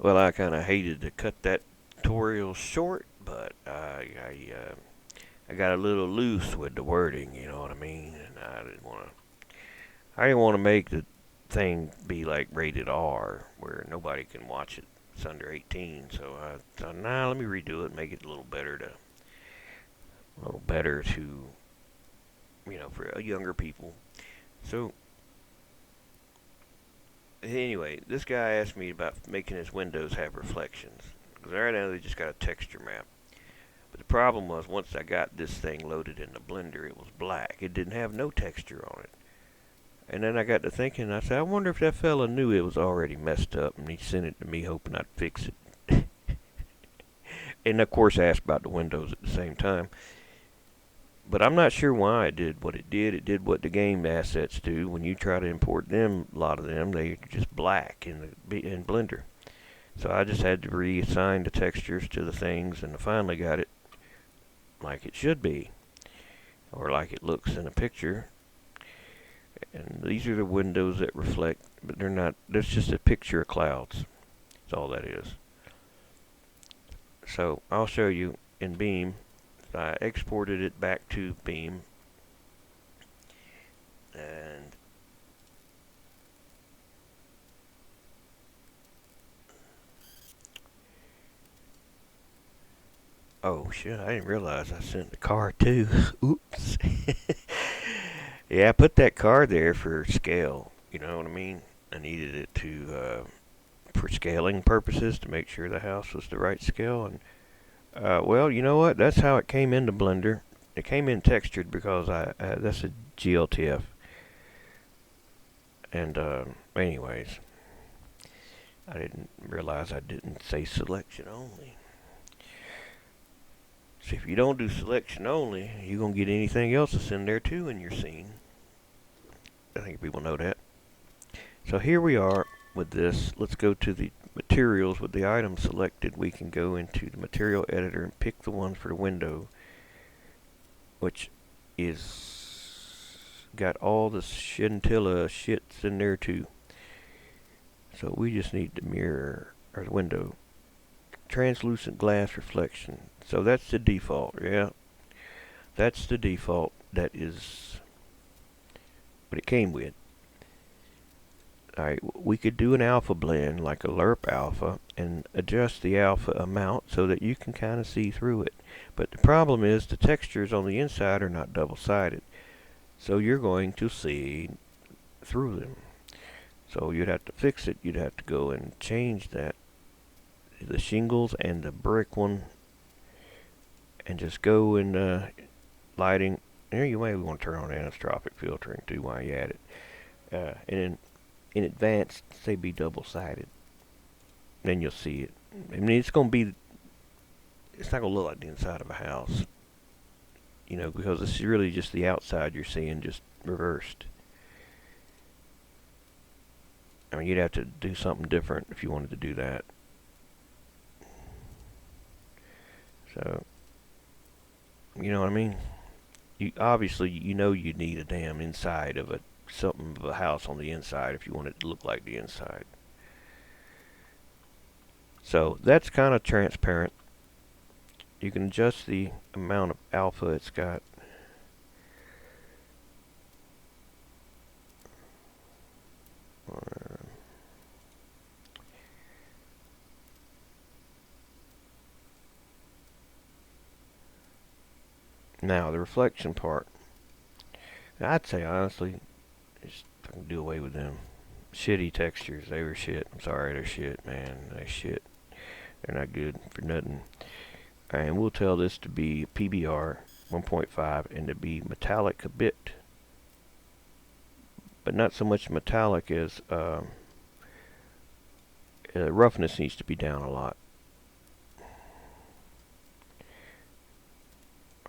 Well, I kind of hated to cut that tutorial short, but I got a little loose with the wording, you know what I mean? And I didn't want to make the thing be like rated R, where nobody can watch it. It's under 18, so I thought, nah, let me redo it, make it a little better to, for younger people. So anyway, this guy asked me about making his windows have reflections. Because right now they just got a texture map. But the problem was once I got this thing loaded in the blender, it was black. It didn't have no texture on it. And then I got to thinking, I said, I wonder if that fella knew it was already messed up, and he sent it to me hoping I'd fix it. And of course, I asked about the windows at the same time. But I'm not sure why it did what it did. It did what the game assets do. When you try to import them, a lot of them, they're just black in Blender. So I just had to reassign the textures to the things, and I finally got it like it should be, or like it looks in a picture. And these are the windows that reflect, but they're not. That's just a picture of clouds. That's all that is. So I'll show you in Beam. I exported it back to Beam, and oh shit, I didn't realize I sent the card too. Oops. Yeah, I put that card there for scale. You know what I mean? I needed it for scaling purposes to make sure the house was the right scale. And well, you know what? That's how it came into Blender. It came in textured because that's a GLTF. And anyways, I didn't realize I didn't say selection only. So if you don't do selection only, you're gonna get anything else that's in there too in your scene. I think people know that. So here we are with this. Let's go to the materials. With the item selected, we can go into the material editor and pick the one for the window, which is got all the scintilla shits in there too. So we just need the mirror or the window. Translucent glass reflection. So that's the default, yeah. That's the default. That is what it came with. Alright, we could do an alpha blend like a lerp alpha and adjust the alpha amount so that you can kind of see through it. But the problem is the textures on the inside are not double-sided. So you're going to see through them. So you'd have to fix it. You'd have to go and change that, the shingles and the brick one, and just go in lighting. There you may want to turn on anisotropic filtering too while you're at it. And then in advanced, say be double-sided. Then you'll see it. I mean, it's not going to look like the inside of a house. Because this is really just the outside you're seeing just reversed. I mean, you'd have to do something different if you wanted to do that. So, you know what I mean? Obviously you need a damn inside of something of a house on the inside if you want it to look like the inside. So that's kind of transparent. You can adjust the amount of alpha it's got. Now the reflection part. I'd say honestly, just fucking do away with them. Shitty textures, they were shit. I'm sorry, they're shit, man. They're shit. They're not good for nothing. And we'll tell this to be PBR 1.5 and to be metallic a bit. But not so much metallic as roughness needs to be down a lot.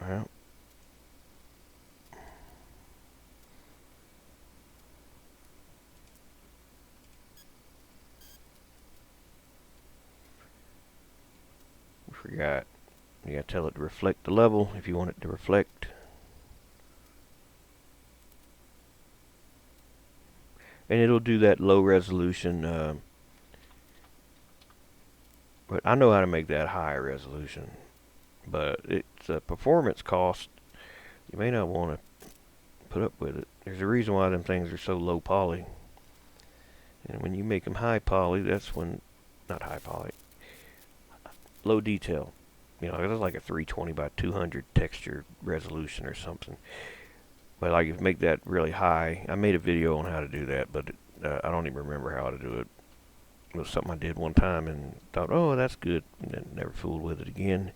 Well, we forgot. You gotta tell it to reflect the level if you want it to reflect. And it'll do that low resolution But I know how to make that high resolution. But it's a performance cost. You may not want to put up with it. There's a reason why them things are so low poly. And when you make them high poly, that's when, not high poly, low detail. You know, it's like a 320 by 200 texture resolution or something. But like if you make that really high, I made a video on how to do that, but I don't even remember how to do it. It was something I did one time and thought, oh, that's good, and then never fooled with it again.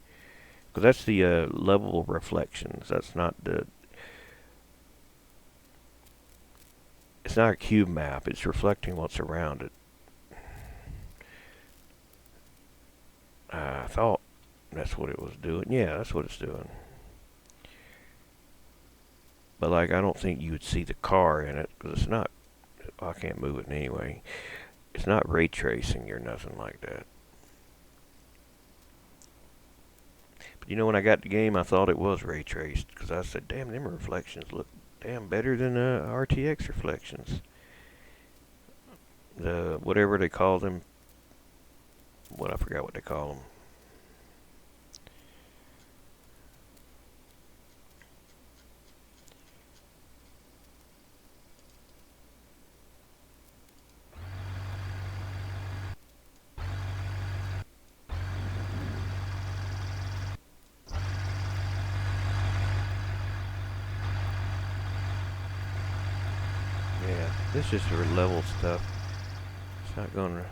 Because that's the level of reflections. That's not the. It's not a cube map. It's reflecting what's around it. I thought that's what it was doing. Yeah, that's what it's doing. But like, I don't think you would see the car in it because it's not. I can't move it anyway. It's not ray tracing or nothing like that. But you know, when I got the game, I thought it was ray traced because I said, "Damn, them reflections look damn better than RTX reflections." The whatever they call them. What I forgot what they call them. Yeah, this is just for level stuff. It's not gonna.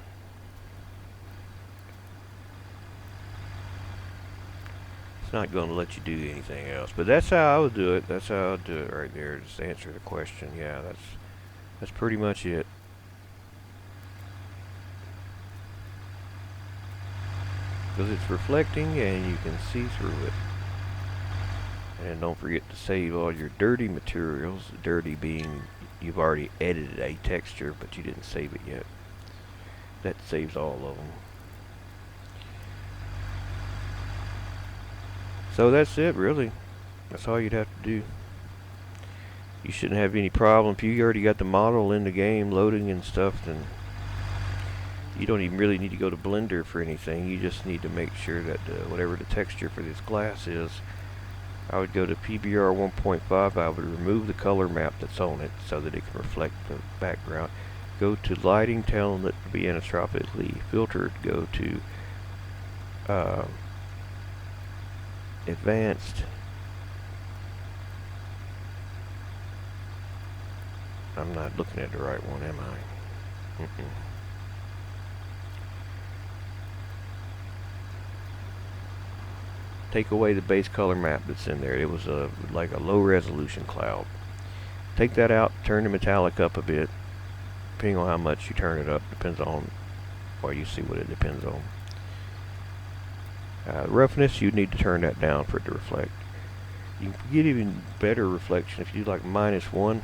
It's not gonna let you do anything else. But that's how I would do it. That's how I would do it right there. Just to answer the question. Yeah, that's pretty much it. Because it's reflecting and you can see through it. And don't forget to save all your dirty materials. Dirty being you've already edited a texture, but you didn't save it yet. That saves all of them. So that's it, really. That's all you'd have to do. You shouldn't have any problem. If you already got the model in the game loading and stuff, then you don't even really need to go to Blender for anything. You just need to make sure that whatever the texture for this glass is, I would go to PBR 1.5. I would remove the color map that's on it so that it can reflect the background. Go to lighting, tell it to be anisotropically filtered. Go to advanced. I'm not looking at the right one, am I? Take away the base color map that's in there. It was like a low resolution cloud. Take that out, turn the metallic up a bit. Depending on how much you turn it up, depends on, well, you see what it depends on. Roughness, you need to turn that down for it to reflect. You can get even better reflection if you do like -1.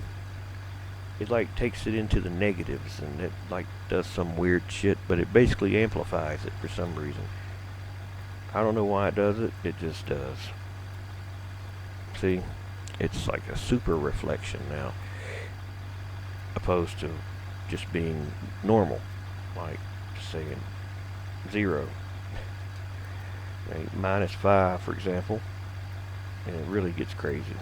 It like takes it into the negatives and it like does some weird shit, but it basically amplifies it for some reason. I don't know why it does it, it just does. See, it's like a super reflection now, opposed to just being normal, like saying 0. Okay, -5, for example, and it really gets crazy.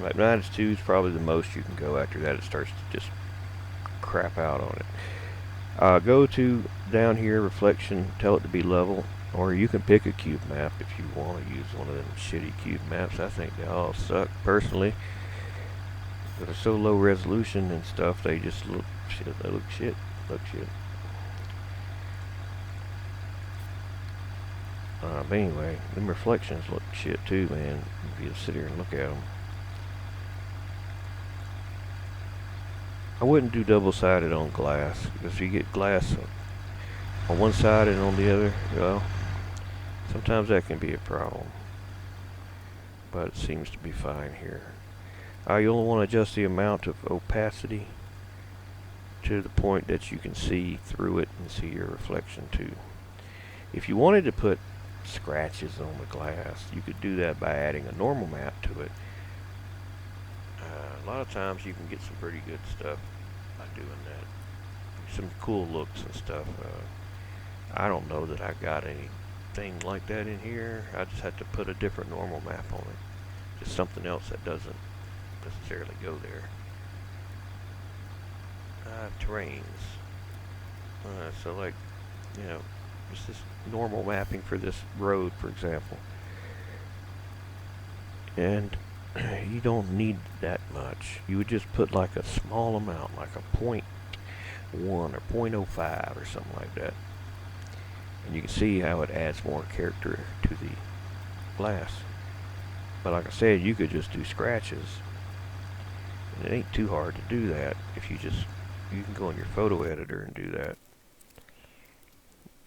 Like -2 is probably the most you can go. After that, it starts to just crap out on it. Go to down here, reflection, tell it to be level, or you can pick a cube map if you want to use one of them shitty cube maps. I think they all suck, personally. They're so low resolution and stuff, they just look shit. They look shit. Look shit. But anyway, them reflections look shit too, man. If you sit here and look at them. I wouldn't do double-sided on glass, because if you get glass on one side and on the other, well, sometimes that can be a problem. But it seems to be fine here. You'll want to adjust the amount of opacity to the point that you can see through it and see your reflection too. If you wanted to put scratches on the glass, you could do that by adding a normal map to it. A lot of times you can get some pretty good stuff by doing that. some cool looks and stuff. I don't know that I got anything like that in here. I just had to put a different normal map on it. Just something else that doesn't necessarily go there. Terrains. So like, just this normal mapping for this road, for example. And you don't need that much. You would just put like a small amount, like a 0.1 or 0.05 or something like that. And you can see how it adds more character to the glass. But like I said, you could just do scratches. And it ain't too hard to do that if you can go in your photo editor and do that.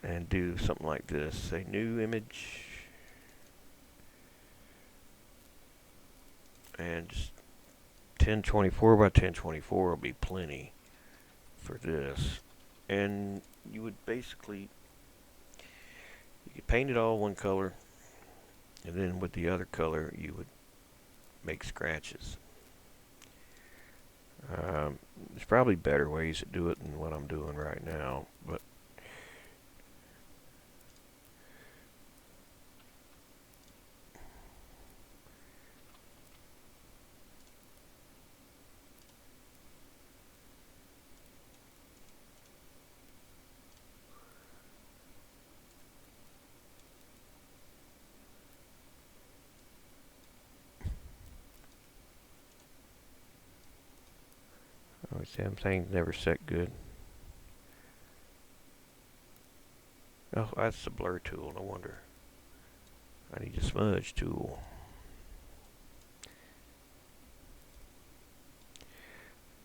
And do something like this. Say new image. And just 1024 by 1024 will be plenty for this. And you would basically, you could paint it all one color, and then with the other color you would make scratches. There's probably better ways to do it than what I'm doing right now, but some things never set good. Oh, that's the blur tool, no wonder. I need a smudge tool.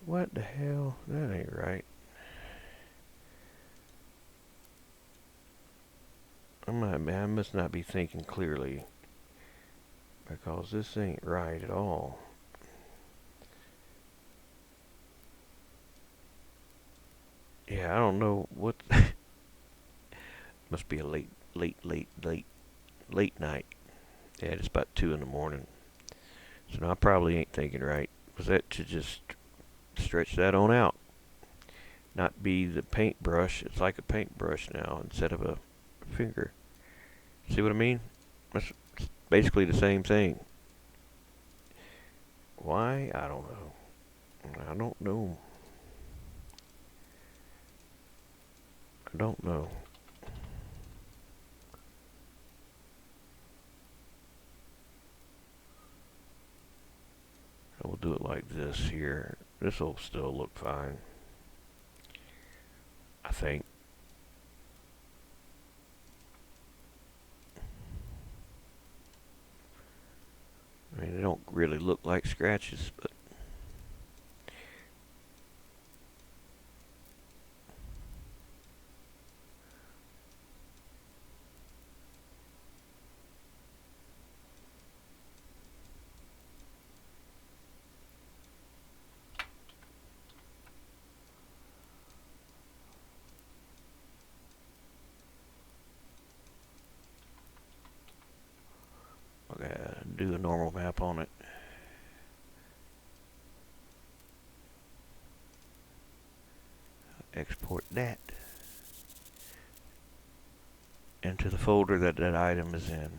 What the hell? That ain't right. I must not be thinking clearly, because this ain't right at all. Yeah, I don't know what. Must be a late night. Yeah, it's about 2 in the morning. So no, I probably ain't thinking right. Was that to just stretch that on out? Not be the paintbrush. It's like a paintbrush now instead of a finger. See what I mean? That's basically the same thing. Why? I don't know. I don't know. I don't know. We'll do it like this here. This will still look fine, I think. I mean, they don't really look like scratches, but okay, do a normal map on it. Export that into the folder that that item is in.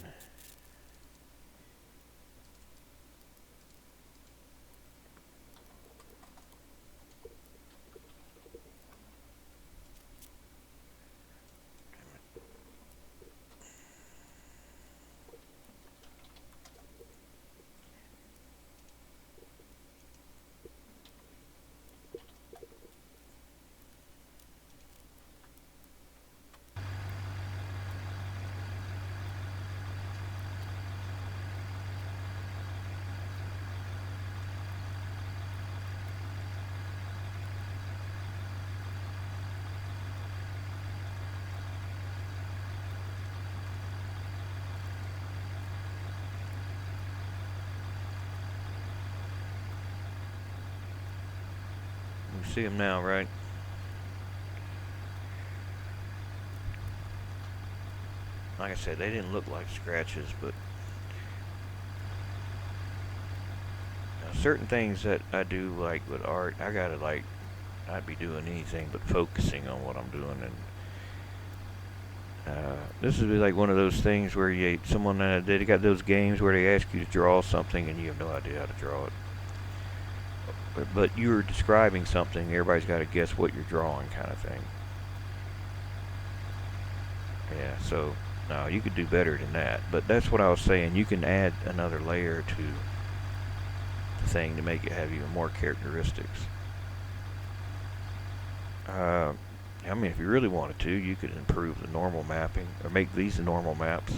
You see them now, right? Like I said, they didn't look like scratches, but certain things that I do like with art, I gotta like I'd be doing anything but focusing on what I'm doing. And this is like one of those things where someone they got those games where they ask you to draw something and you have no idea how to draw it. But you're describing something, everybody's got to guess what you're drawing, kind of thing. Yeah, so no, you could do better than that. But that's what I was saying. You can add another layer to the thing to make it have even more characteristics. I mean, if you really wanted to, you could improve the normal mapping or make these the normal maps.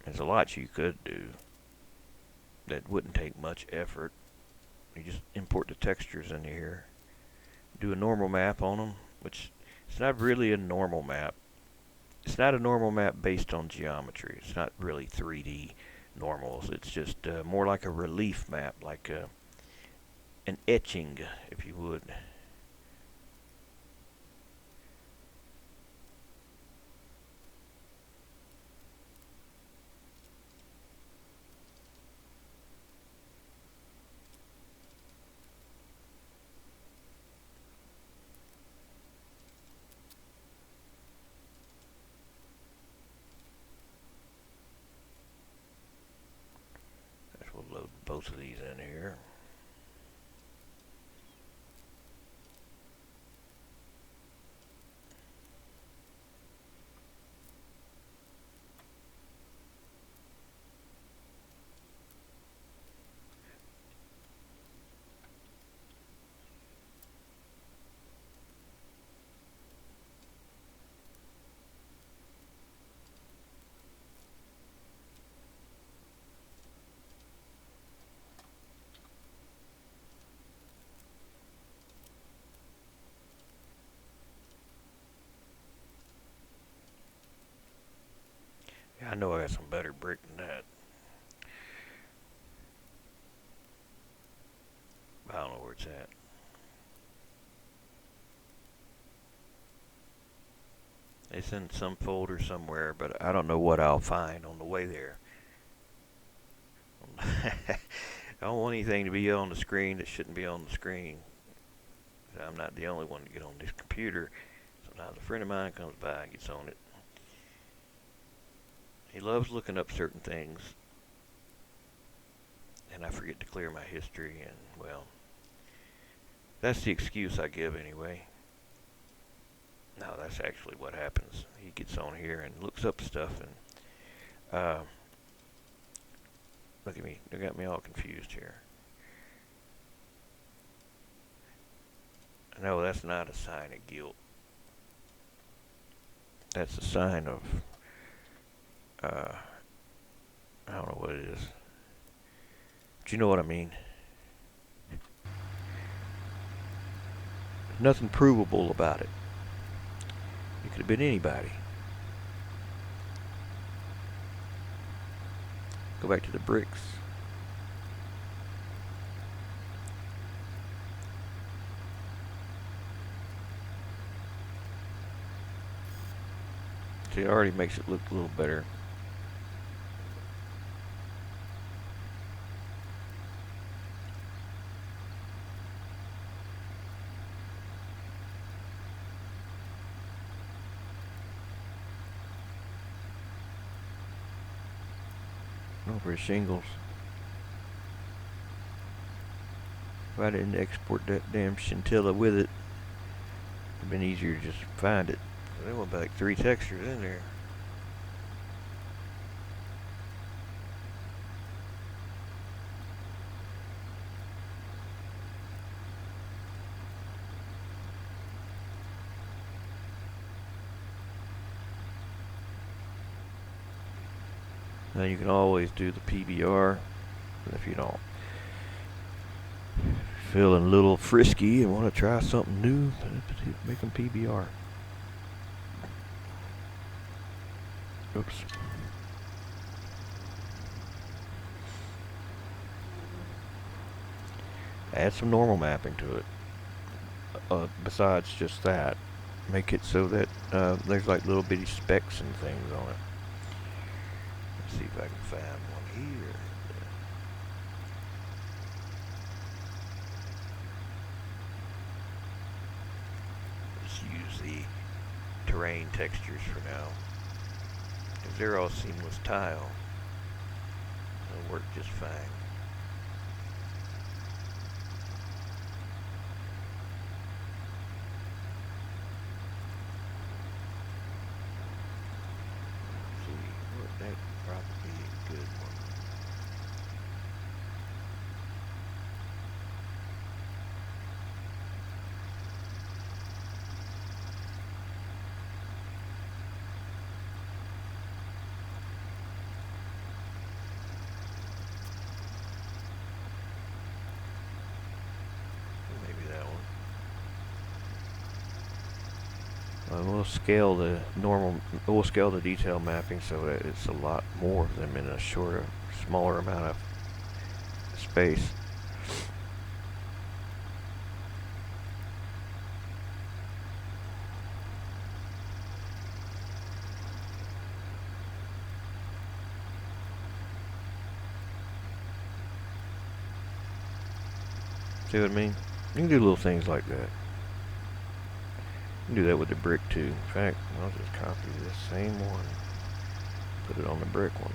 There's a lot you could do that wouldn't take much effort. You just import the textures into here, do a normal map on them, which it's not really a normal map. It's not a normal map based on geometry. It's not really 3D normals. It's just more like a relief map, like an etching, if you would. We'll load both of these in here. Yeah, I know I got some better brick than that. I don't know where it's at. It's in some folder somewhere, but I don't know what I'll find on the way there. I don't want anything to be on the screen that shouldn't be on the screen. I'm not the only one to get on this computer. Sometimes a friend of mine comes by and gets on it. He loves looking up certain things, and I forget to clear my history, and well, that's the excuse I give anyway. No, that's actually what happens. He gets on here and looks up stuff, and look at me. They got me all confused here. No, that's not a sign of guilt. That's a sign of, I don't know what it is. But you know what I mean. There's nothing provable about it. It could have been anybody. Go back to the bricks. See, it already makes it look a little better. Over shingles. If I didn't export that damn scintilla with it, it'd been easier to just find it. There were like 3 textures in there. Now you can always do the PBR if you don't. Feeling a little frisky and want to try something new, make them PBR. Oops. Add some normal mapping to it. Besides just that, make it so that there's like little bitty specks and things on it. Let's see if I can find one here. the terrain textures for now, because they're all seamless tile. They'll work just fine. Let's see, that'd probably be a good one. We'll scale the detail mapping so that it's a lot more of them in a smaller amount of space. See what I mean? You can do little things like that. You can do that with the brick too. In fact, I'll just copy this same one, put it on the brick one.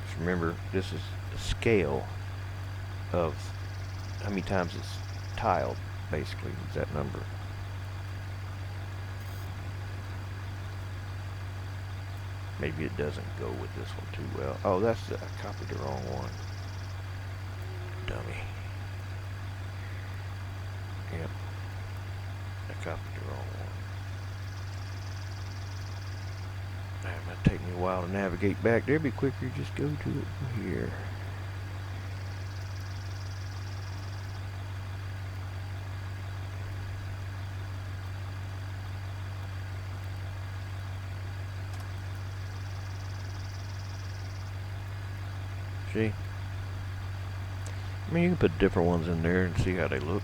Just remember, this is the scale of how many times it's tiled, basically, is that number. Maybe it doesn't go with this one too well. Oh, I copied the wrong one. Dummy. Yep. I copied the wrong one. It might take me a while to navigate back there. It'd be quicker, just go to it from here. See? I mean, you can put different ones in there and see how they look.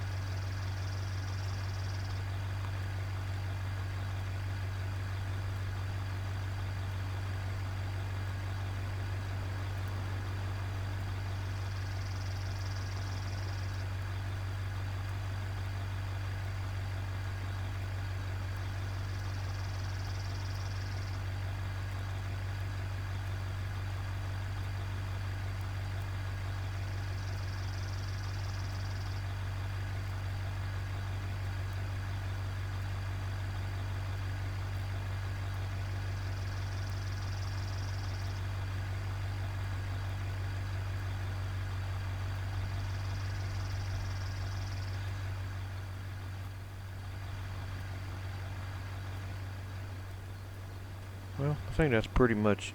Well, I think that's pretty much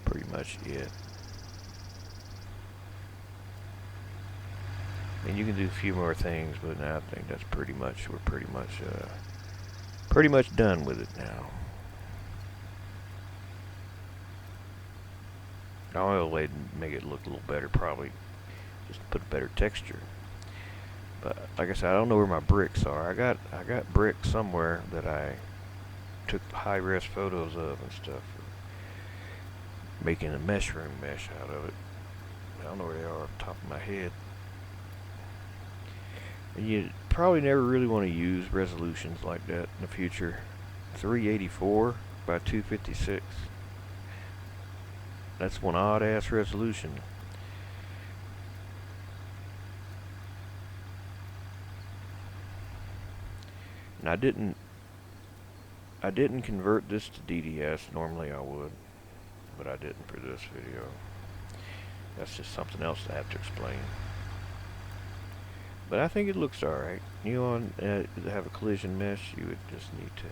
it. And you can do a few more things, but now I think we're pretty much done with it now. I'll make it look a little better, probably just put a better texture. But like I said, I don't know where my bricks are. I got bricks somewhere that I took high-res photos of and stuff, making a mesh out of it. I don't know where they are off the top of my head. And you probably never really want to use resolutions like that in the future. 384 by 256. That's one odd-ass resolution. And I didn't convert this to DDS. Normally I would, but I didn't for this video. That's just something else I have to explain. But I think it looks alright. You want to have a collision mesh, you would just need to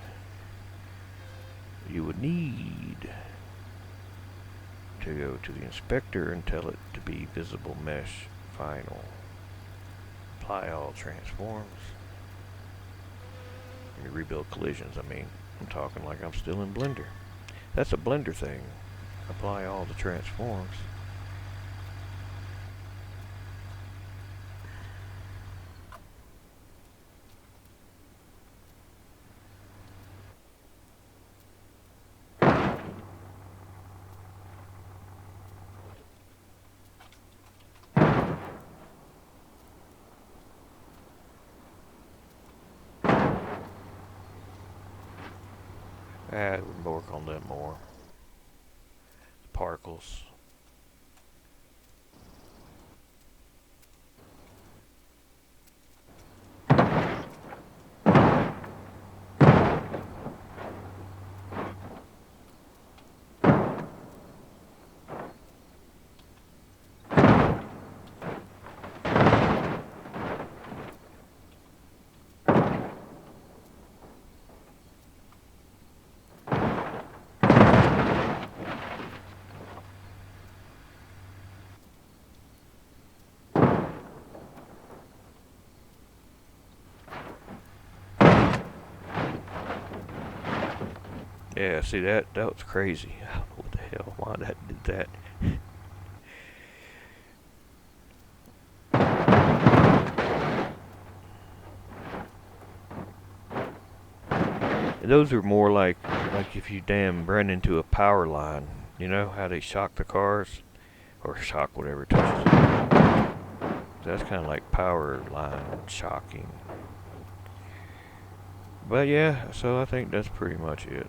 go to the inspector and tell it to be visible mesh final. Apply all transforms. You rebuild collisions. I mean, I'm talking like I'm still in Blender. That's a Blender thing. Apply all the transforms. We'll work on that more. Particles. Yeah, see that was crazy. I don't know what the hell why that did that. Those are more like if you damn ran into a power line. You know how they shock the cars or shock whatever touches it. That's kind of like power line shocking. But yeah, so I think that's pretty much it.